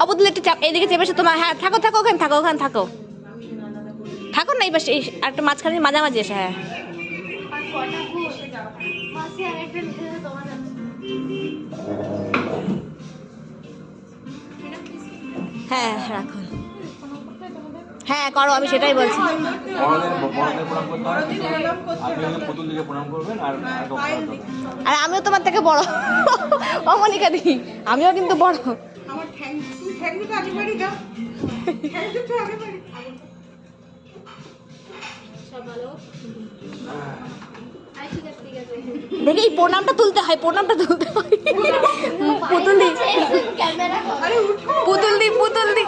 অবদুল একটু এইদিকে চেপে তোমার। হ্যাঁ থাকো থাকো, ওখানে থাকো, ওখানে থাকো, থাকো না এই পাশে, আর একটু মাঝখানে মাঝামাঝি এসে। হ্যাঁ হ্যাঁ রাখুন। হ্যাঁ করো, আমি সেটাই বলছি। আর আমিও তোমার থেকে বড় অমনিকা দি, আমিও কিন্তু বড়। দেখি প্রণামটা তুলতে হয়, প্রণামটা তুলতে হয়। পুতুল দি, পুতুল দি, পুতুল দি।